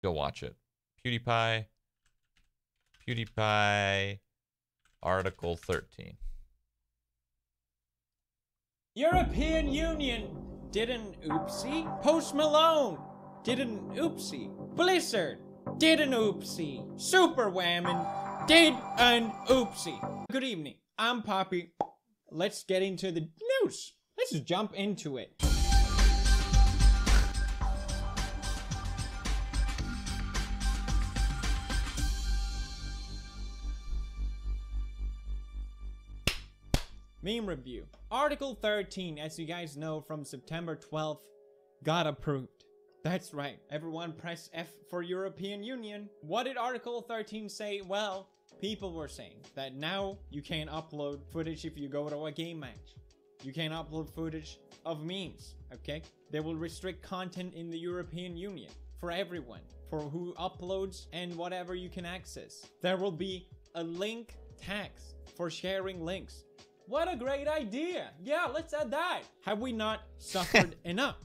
Go watch it. PewDiePie, Article 13. European Union did an oopsie. Post Malone did an oopsie. Blizzard did an oopsie. Super Whammon did an oopsie. Good evening, I'm Poppy. Let's get into the news. Let's just jump into it. Meme review. Article 13, as you guys know, from September 12th, got approved. That's right. Everyone press F for European Union. What did Article 13 say? Well, people were saying that now you can't upload footage if you go to a game match. You can't upload footage of memes, okay? They will restrict content in the European Union for everyone, for who uploads and whatever you can access. There will be a link tax for sharing links. What a great idea. Yeah, let's add that. Have we not suffered enough?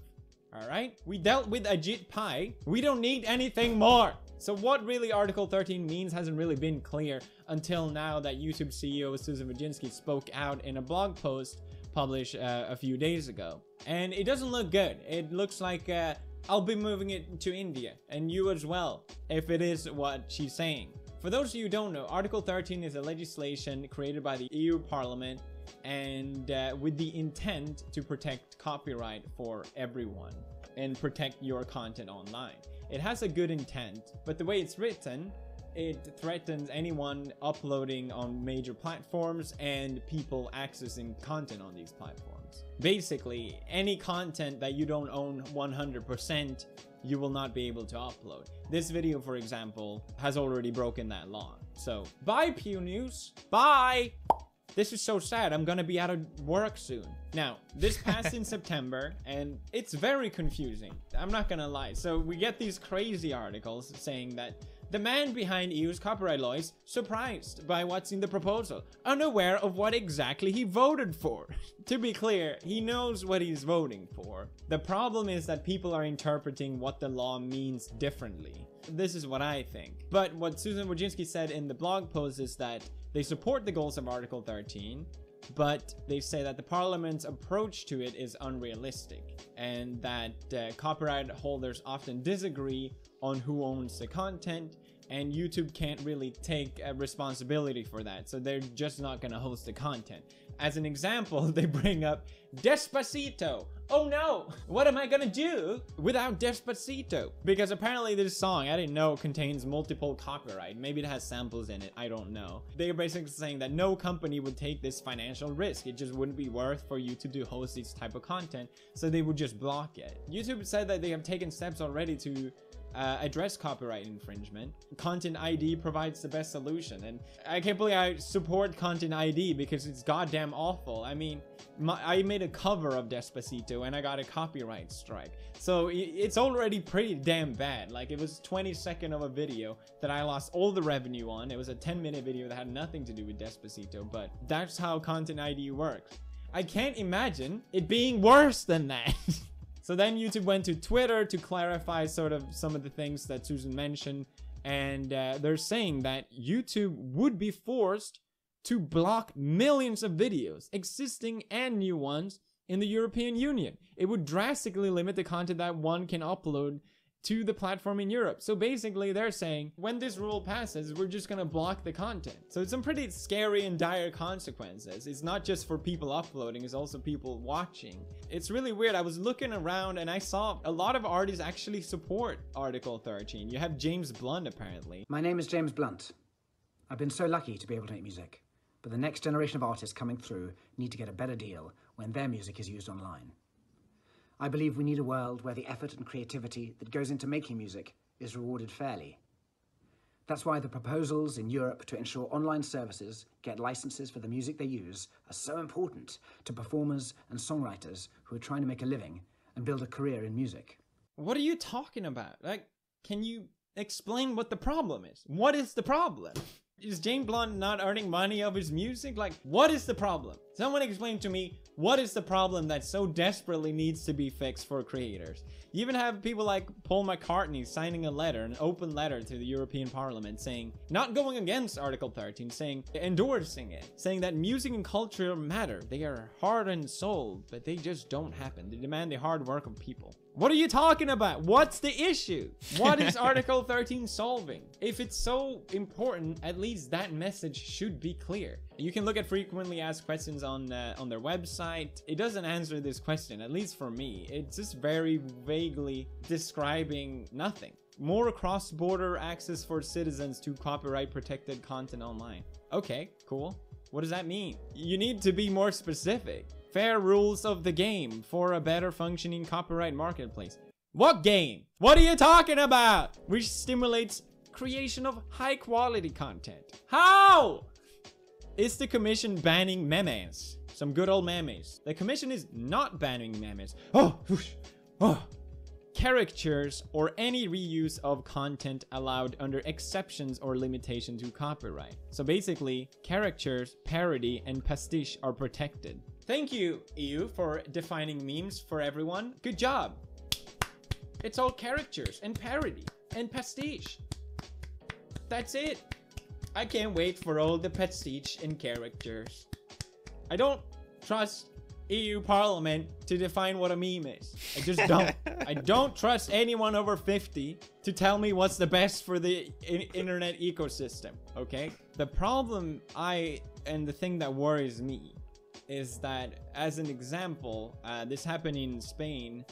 All right, we dealt with Ajit Pai. We don't need anything more. So what really Article 13 means hasn't really been clear until now that YouTube CEO Susan Wojcicki spoke out in a blog post published a few days ago. And it doesn't look good. It looks like I'll be moving it to India, and you as well, if it is what she's saying. For those of you who don't know, Article 13 is a legislation created by the EU Parliament and with the intent to protect copyright for everyone and protect your content online. It has a good intent, but the way it's written, it threatens anyone uploading on major platforms and people accessing content on these platforms. Basically, any content that you don't own 100%, you will not be able to upload. This video, for example, has already broken that law. So, bye Pew News, bye! This is so sad, I'm gonna be out of work soon. Now, this passed in September, and it's very confusing. I'm not gonna lie. So we get these crazy articles saying that the man behind EU's copyright law is surprised by what's in the proposal, unaware of what exactly he voted for. To be clear, he knows what he's voting for. The problem is that people are interpreting what the law means differently. This is what I think. But what Susan Wojcicki said in the blog post is that they support the goals of Article 13, but they say that the Parliament's approach to it is unrealistic, and that copyright holders often disagree on who owns the content, and YouTube can't really take responsibility for that, so they're just not gonna host the content. As an example, they bring up Despacito. Oh no, what am I gonna do without Despacito? Because apparently this song, I didn't know, contains multiple copyright. Maybe it has samples in it, I don't know. They're basically saying that no company would take this financial risk. It just wouldn't be worth for YouTube to host this type of content, so they would just block it. YouTube said that they have taken steps already to address copyright infringement. Content ID provides the best solution, and I can't believe I support Content ID because it's goddamn awful. I mean, I made a cover of Despacito and I got a copyright strike, so it's already pretty damn bad. Like, it was 20 seconds of a video that I lost all the revenue on. It was a 10-minute video that had nothing to do with Despacito, but that's how Content ID works. I can't imagine it being worse than that. So then YouTube went to Twitter to clarify sort of some of the things that Susan mentioned, and they're saying that YouTube would be forced to block millions of videos, existing and new ones, in the European Union. It would drastically limit the content that one can upload to the platform in Europe. So basically they're saying when this rule passes, we're just gonna block the content. So it's some pretty scary and dire consequences. It's not just for people uploading, it's also people watching. It's really weird. I was looking around and I saw a lot of artists actually support Article 13. You have James Blunt apparently. My name is James Blunt. I've been so lucky to be able to make music, but the next generation of artists coming through need to get a better deal when their music is used online. I believe we need a world where the effort and creativity that goes into making music is rewarded fairly. That's why the proposals in Europe to ensure online services get licenses for the music they use are so important to performers and songwriters who are trying to make a living and build a career in music. What are you talking about? Like, can you explain what the problem is? What is the problem? Is Jane Blonde not earning money of his music? Like, what is the problem? Someone explain to me, what is the problem that so desperately needs to be fixed for creators? You even have people like Paul McCartney signing a letter, an open letter to the European Parliament saying, not going against Article 13, saying, endorsing it, saying that music and culture matter. They are heart and soul, but they just don't happen. They demand the hard work of people. What are you talking about? What's the issue? What is Article 13 solving? If it's so important, at least that message should be clear. You can look at frequently asked questions on their website. It doesn't answer this question, at least for me. It's just very vaguely describing nothing. More cross-border access for citizens to copyright-protected content online. Okay, cool. What does that mean? You need to be more specific. Fair rules of the game for a better functioning copyright marketplace. What game? What are you talking about? Which stimulates creation of high quality content. How? Is the commission banning memes? Some good old memes. The commission is not banning memes. Caricatures or any reuse of content allowed under exceptions or limitation to copyright. So basically, caricatures, parody, and pastiche are protected. Thank you, EU, for defining memes for everyone. Good job. It's all caricatures and parody and pastiche. That's it. I can't wait for all the pastiche and caricatures. I don't trust EU Parliament to define what a meme is. I just don't. I don't trust anyone over 50 to tell me what's the best for the internet ecosystem, okay? The problem and the thing that worries me is that, as an example, this happened in Spain,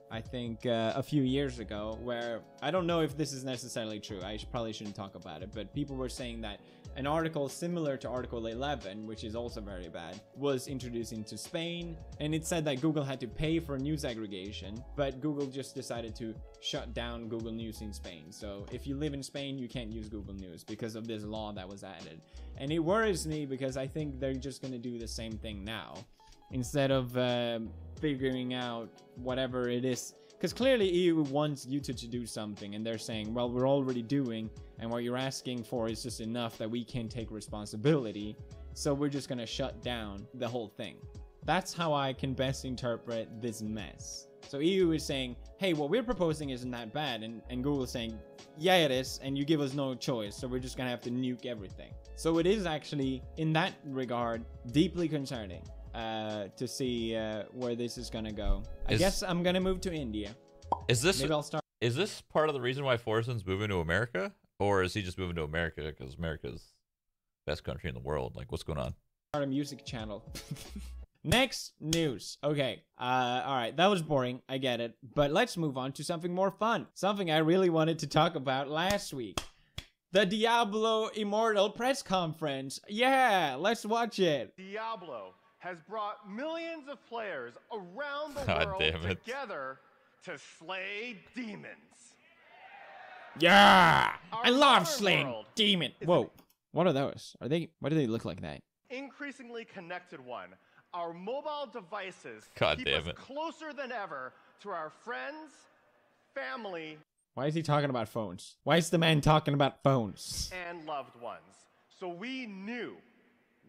I think a few years ago, where I don't know if this is necessarily true. I probably shouldn't talk about it, but people were saying that an article similar to Article 11, which is also very bad, was introduced into Spain, and it said that Google had to pay for news aggregation, but Google just decided to shut down Google News in Spain. So if you live in Spain, you can't use Google News because of this law that was added. And it worries me because I think they're just going to do the same thing now, instead of figuring out whatever it is. Because clearly EU wants you to do something, and they're saying, well, we're already doing, and what you're asking for is just enough that we can take responsibility, so we're just gonna shut down the whole thing. That's how I can best interpret this mess. So EU is saying, hey, what we're proposing isn't that bad, and Google is saying, yeah, it is, and you give us no choice, so we're just gonna have to nuke everything. So it is actually, in that regard, deeply concerning. To see where this is gonna go. I guess I'm gonna move to India. Maybe I'll start. Is this part of the reason why Forson's moving to America, or is he just moving to America because America's best country in the world? Like, what's going on? Start a music channel. Next news. Okay. All right. That was boring. I get it. But let's move on to something more fun. Something I really wanted to talk about last week. The Diablo Immortal press conference. Yeah, let's watch it. Diablo has brought millions of players around the world together to slay demons. Yeah, I love slaying demons. Whoa, what are those? Why do they look like that? Increasingly connected one. Our mobile devices keep us closer than ever to our friends, family. Why is he talking about phones? Why is the man talking about phones? And loved ones. So we knew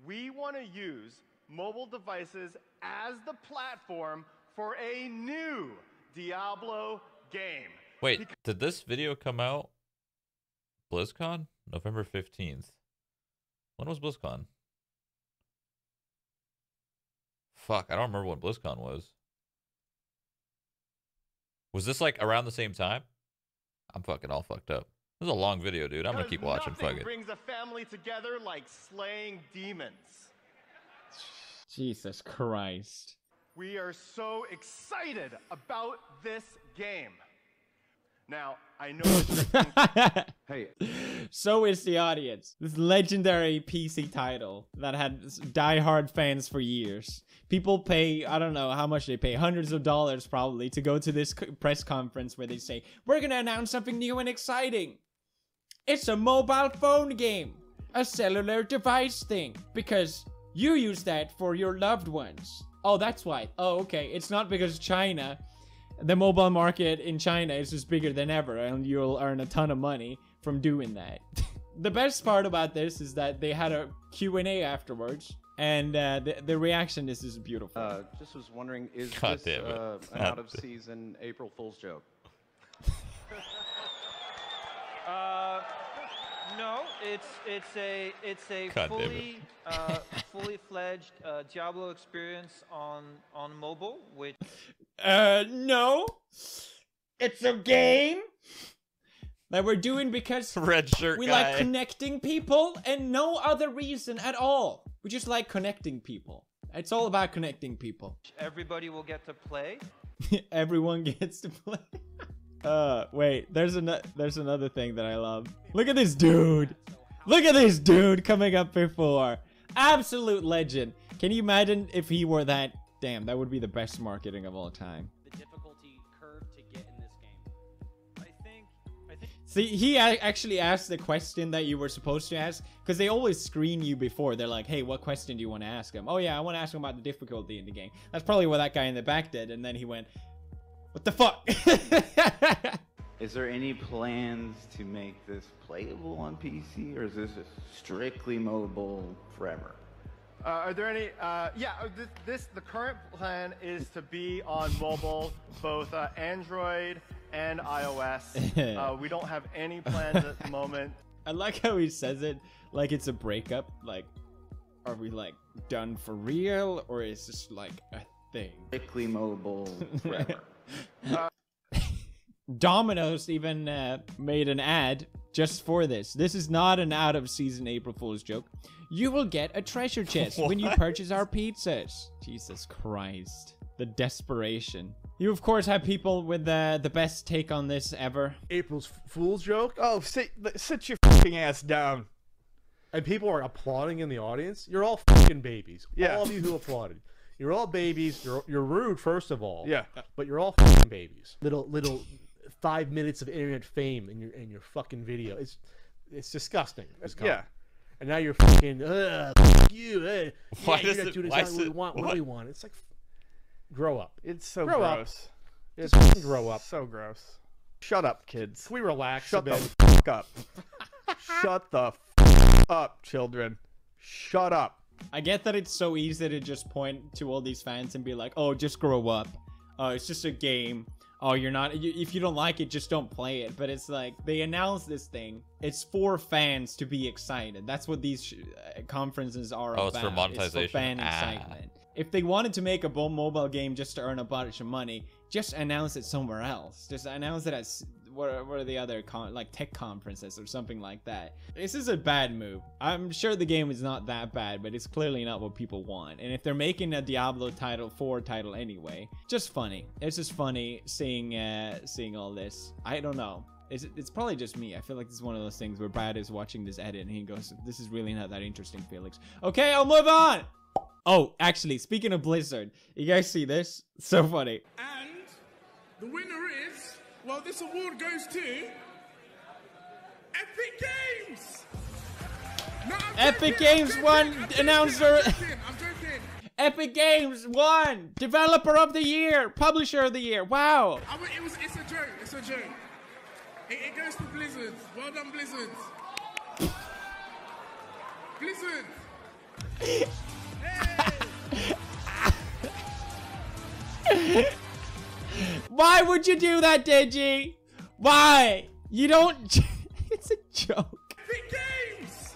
we want to use mobile devices as the platform for a new Diablo game. Wait, did this video come out BlizzCon? November 15th. When was BlizzCon? Fuck, I don't remember when BlizzCon was. Was this like around the same time? I'm fucking all fucked up. This is a long video, dude. I'm gonna keep watching. Fuck it. Nothing brings a family together like slaying demons. Jesus Christ. We are so excited about this game. Now, I know hey. So is the audience. This legendary PC title that had die-hard fans for years. People pay, I don't know how much they pay, hundreds of dollars probably, to go to this press conference where they say, we're gonna announce something new and exciting. It's a mobile phone game. A cellular device thing. Because you use that for your loved ones. Oh, that's why. Oh, okay. It's not because China, the mobile market in China is just bigger than ever, and you'll earn a ton of money from doing that. The best part about this is that they had a Q&A afterwards, and the reaction is just beautiful. Just was wondering, is God this damn it. an out-of-season April Fool's joke? No, it's a God damn it. fully fledged Diablo experience on mobile, which No, it's a game that we're doing because Red shirt we guy. like connecting people and no other reason at all. We just like connecting people. It's all about connecting people. everybody will get to play. Everyone gets to play. Wait, there's another thing that I love. Look at this dude. Look at this dude coming up before. Absolute legend. Can you imagine if he were that? Damn, that would be the best marketing of all time. The difficulty curve to get in this game. I think See, he actually asked the question that you were supposed to ask, because they always screen you before. They're like, hey, what question do you want to ask him? Oh yeah, I want to ask him about the difficulty in the game. That's probably what that guy in the back did, and then he went, what the fuck? Is there any plans to make this playable on PC, or is this strictly mobile forever? Are there any? The current plan is to be on mobile, both Android and iOS. We don't have any plans at the moment. I like how he says it like it's a breakup. Like, are we like done for real, or is this like a thing? Strictly mobile forever. Domino's even made an ad just for this. This is not an out-of-season April Fool's joke. You will get a treasure chest when you purchase our pizzas. Jesus Christ. The desperation. You, of course, have people with the best take on this ever. April's Fool's joke? Oh, sit your fucking ass down. And people are applauding in the audience? You're all fucking babies. Yeah. All of you who applauded. You're all babies. You're rude, first of all. Yeah. But you're all fucking babies. Little 5 minutes of internet fame in your fucking video. It's disgusting. Yeah. And now you're fucking fuck you. Why you're does not it- doing why exactly is what we it- want. What what? do we want? It's like, grow up. It's so Grow up. gross. Just fucking grow up. So gross. Shut up, kids. Can we relax Shut a bit? the fuck up. Shut the fuck up, children. Shut up. I get that it's so easy to just point to all these fans and be like, oh, just grow up. Oh, it's just a game. Oh, you're not... if you don't like it, just don't play it. But it's like, they announced this thing. It's for fans to be excited. That's what these conferences are about. Oh, it's for monetization. It's for fan excitement. If they wanted to make a mobile game just to earn a bunch of money, just announce it somewhere else. Just announce it as... what are the other like tech conferences or something like that. This is a bad move. I'm sure the game is not that bad, but it's clearly not what people want. And if they're making a Diablo title 4 title anyway, just funny. It's just funny seeing all this. I don't know. It's probably just me. I feel like this is one of those things where Brad is watching this edit and he goes, this is really not that interesting, Felix. Okay, I'll move on. Oh, actually, speaking of Blizzard, you guys see this? So funny. And the winner is, well, this award goes to Epic Games. No, I'm Epic joking, Games I'm joking, won I'm joking, announcer. I'm joking. Epic Games won Developer of the Year, Publisher of the Year. Wow. It's a joke. It's a joke. It goes to Blizzard. Well done, Blizzard. Blizzard. Why would you do that, Deji? Why? You don't... It's a joke. Epic Games.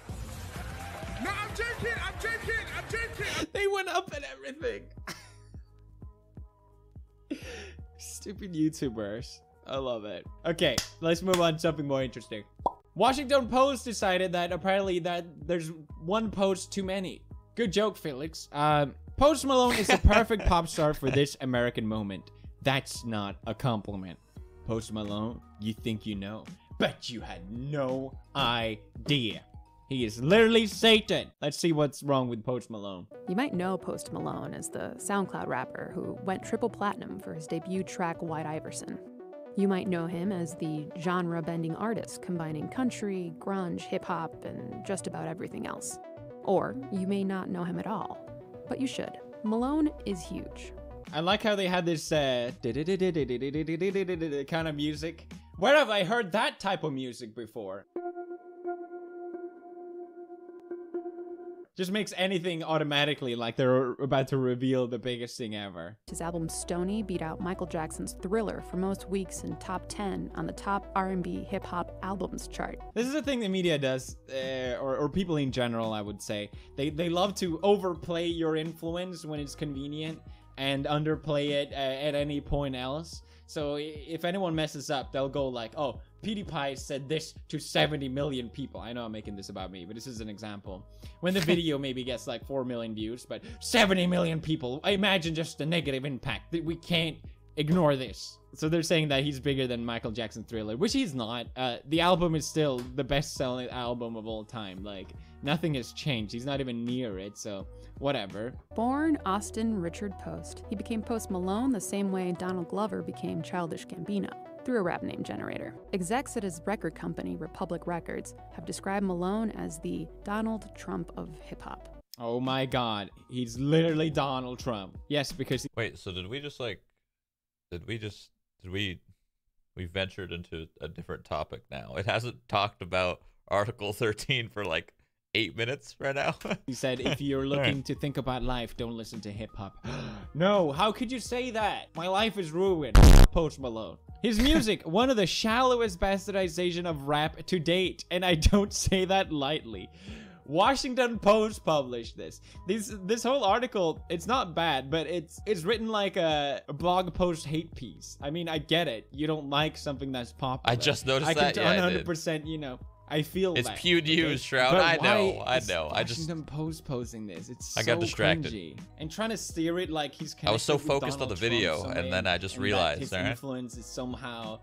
No, I'm joking. I'm joking. I'm joking. They went up and everything. Stupid YouTubers. I love it. Okay, let's move on to something more interesting. Washington Post decided that apparently that there's one post too many. Good joke, Felix. Post Malone is the perfect pop star for this American moment. That's not a compliment. Post Malone, you think you know. Bet you had no idea. He is literally Satan. Let's see what's wrong with Post Malone. You might know Post Malone as the SoundCloud rapper who went triple platinum for his debut track White Iverson. You might know him as the genre-bending artist combining country, grunge, hip-hop, and just about everything else. Or you may not know him at all, but you should. Malone is huge. I like how they had this kind of music. Where have I heard that type of music before? Just makes anything automatically like they're about to reveal the biggest thing ever. His album Stoney beat out Michael Jackson's Thriller for most weeks in top 10 on the top R&B hip-hop albums chart. This is the thing the media does, or people in general, I would say. They love to overplay your influence when it's convenient and underplay it at any point else. So if anyone messes up, they'll go like, oh, PewDiePie said this to 70 million people. I know I'm making this about me, but this is an example. When the video maybe gets like 4 million views, but 70 million people, I imagine just the negative impact. That we can't ignore this. So they're saying that he's bigger than Michael Jackson's Thriller, which he's not. The album is still the best-selling album of all time. Like, nothing has changed. He's not even near it, so whatever. Born Austin Richard Post, he became Post Malone the same way Donald Glover became Childish Gambino, through a rap name generator. Execs at his record company, Republic Records, have described Malone as the Donald Trump of hip-hop. Oh my god, he's literally Donald Trump. Yes, because Wait, so did we just like... we ventured into a different topic now? It hasn't talked about Article 13 for like 8 minutes right now. He said, if you're looking to think about life, don't listen to hip-hop. No, how could you say that? My life is ruined. Post Malone. His music, one of the shallowest bastardization of rap to date, and I don't say that lightly. Washington Post published this. This whole article, it's not bad, but it's written like a blog post hate piece. I mean, I get it. You don't like something that's popular. I just noticed that. Yeah, I can 100%, you know, I feel it's that. Pewdiepie, Shroud. But I know. Washington Post posting this. It's so I got distracted. cringy. And trying to steer it like he's connected I was so with focused on Donald the video, Trump and then I just realized his right? influence is somehow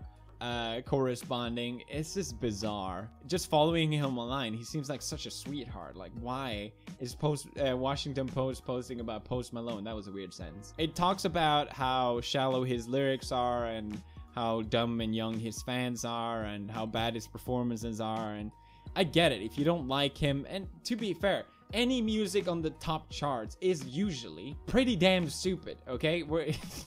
corresponding. It's just bizarre. Just following him online, he seems like such a sweetheart. Like, why is Washington Post posting about Post Malone? That was a weird sentence. It talks about how shallow his lyrics are and how dumb and young his fans are and how bad his performances are. And I get it if you don't like him. And to be fair, any music on the top charts is usually pretty damn stupid, okay?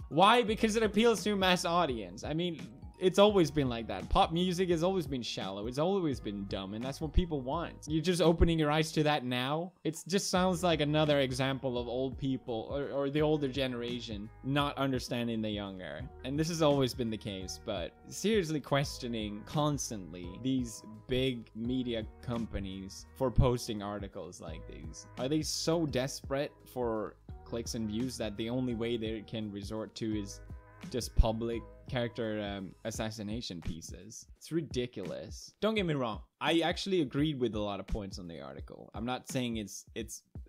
Why? Because it appeals to a mass audience. I mean, it's always been like that. Pop music has always been shallow. It's always been dumb, and that's what people want. You're just opening your eyes to that now? It just sounds like another example of old people, or the older generation, not understanding the younger. And this has always been the case, but seriously questioning constantly these big media companies for posting articles like these. Are they so desperate for clicks and views that the only way they can resort to is just public character assassination pieces? It's ridiculous. Don't get me wrong, I actually agreed with a lot of points on the article. I'm not saying it's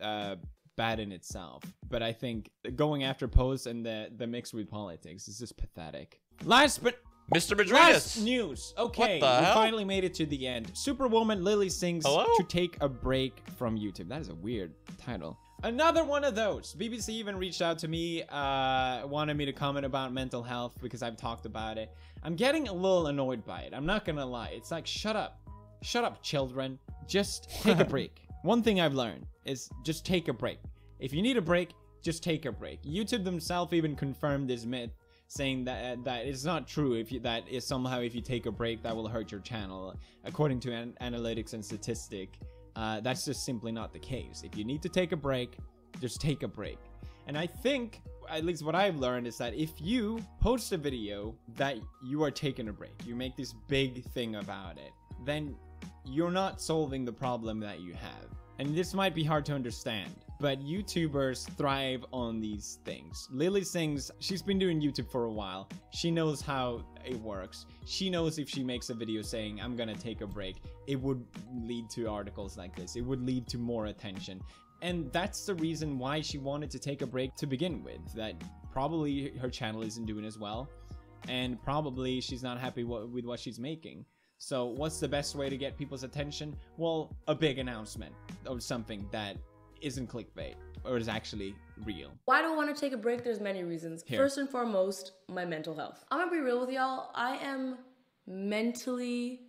bad in itself, but I think going after posts and the mix with politics is just pathetic. Last Mr. Madridis. Last news. Okay, What the we hell? finally made it to the end. Superwoman Lily sings to take a break from YouTube. That is a weird title. Another one of those. BBC even reached out to me, wanted me to comment about mental health because I've talked about it. I'm getting a little annoyed by it. I'm not gonna lie. It's like, shut up. Shut up, children. Just take a break. One thing I've learned is just take a break. If you need a break, just take a break. YouTube themselves even confirmed this myth, saying that it's not true. That is somehow if you take a break, that will hurt your channel. According to analytics and statistic, that's just simply not the case. If you need to take a break, just take a break. And I think, at least what I've learned, is that if you post a video that you are taking a break, you make this big thing about it, then you're not solving the problem that you have. And this might be hard to understand, but YouTubers thrive on these things. Lily sings, she's been doing YouTube for a while. She knows how it works. She knows if she makes a video saying, I'm gonna take a break, it would lead to articles like this. It would lead to more attention. And that's the reason why she wanted to take a break to begin with. That probably her channel isn't doing as well. And probably she's not happy with what she's making. So what's the best way to get people's attention? Well, a big announcement or something that isn't clickbait or is actually real. Why do I want to take a break? There's many reasons. Here. First and foremost, my mental health. I'm gonna be real with y'all. I am mentally,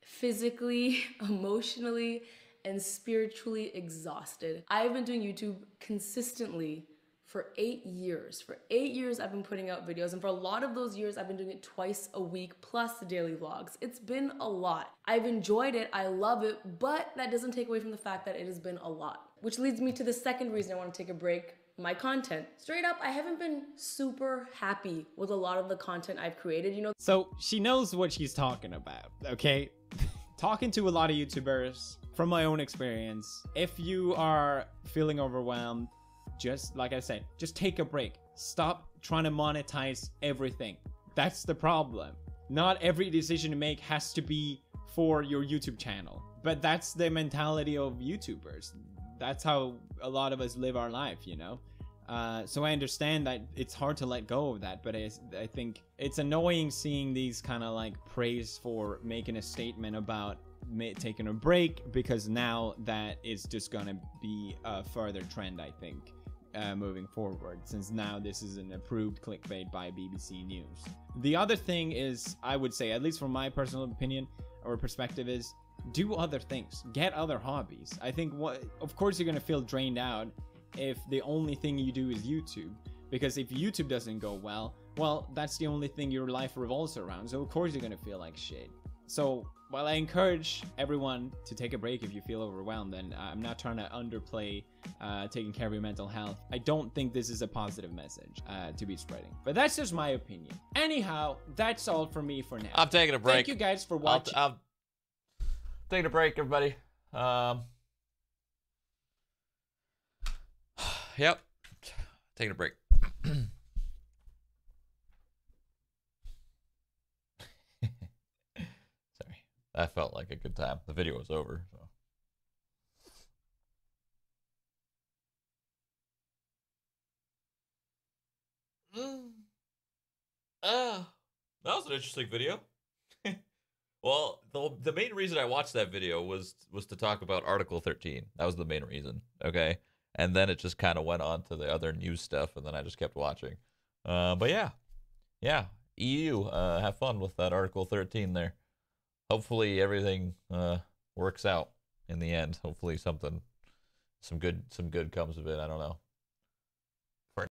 physically, emotionally, and spiritually exhausted. I've been doing YouTube consistently for 8 years. For 8 years, I've been putting out videos, and for a lot of those years, I've been doing it twice a week plus the daily vlogs. It's been a lot. I've enjoyed it, I love it, but that doesn't take away from the fact that it has been a lot. Which leads me to the second reason I want to take a break, my content. Straight up, I haven't been super happy with a lot of the content I've created, you know. So she knows what she's talking about, okay? Talking to a lot of YouTubers, from my own experience, if you are feeling overwhelmed, just like I said, just take a break. Stop trying to monetize everything. That's the problem. Not every decision you make has to be for your YouTube channel. But that's the mentality of YouTubers. That's how a lot of us live our life, you know? So I understand that it's hard to let go of that, but I think it's annoying seeing these kind of like praise for making a statement about taking a break, because now that is just gonna be a further trend, I think. Moving forward, since now this is an approved clickbait by BBC News. The other thing is, I would say, at least from my personal opinion or perspective, is do other things, get other hobbies. I think of course you're gonna feel drained out if the only thing you do is YouTube, because if YouTube doesn't go well, that's the only thing your life revolves around, so of course you're gonna feel like shit. So while I encourage everyone to take a break if you feel overwhelmed, and I'm not trying to underplay taking care of your mental health, I don't think this is a positive message to be spreading. But that's just my opinion. Anyhow, that's all for me for now. I'm taking a break. Thank you guys for watching. I'm taking a break, everybody. Yep. Taking a break. That felt like a good time. The video was over, so. That was an interesting video. Well, the main reason I watched that video was to talk about Article 13. That was the main reason, okay? And then it just kind of went on to the other news stuff, and then I just kept watching. But yeah. EU, have fun with that Article 13 there. Hopefully everything works out in the end. Hopefully some good comes of it. I don't know.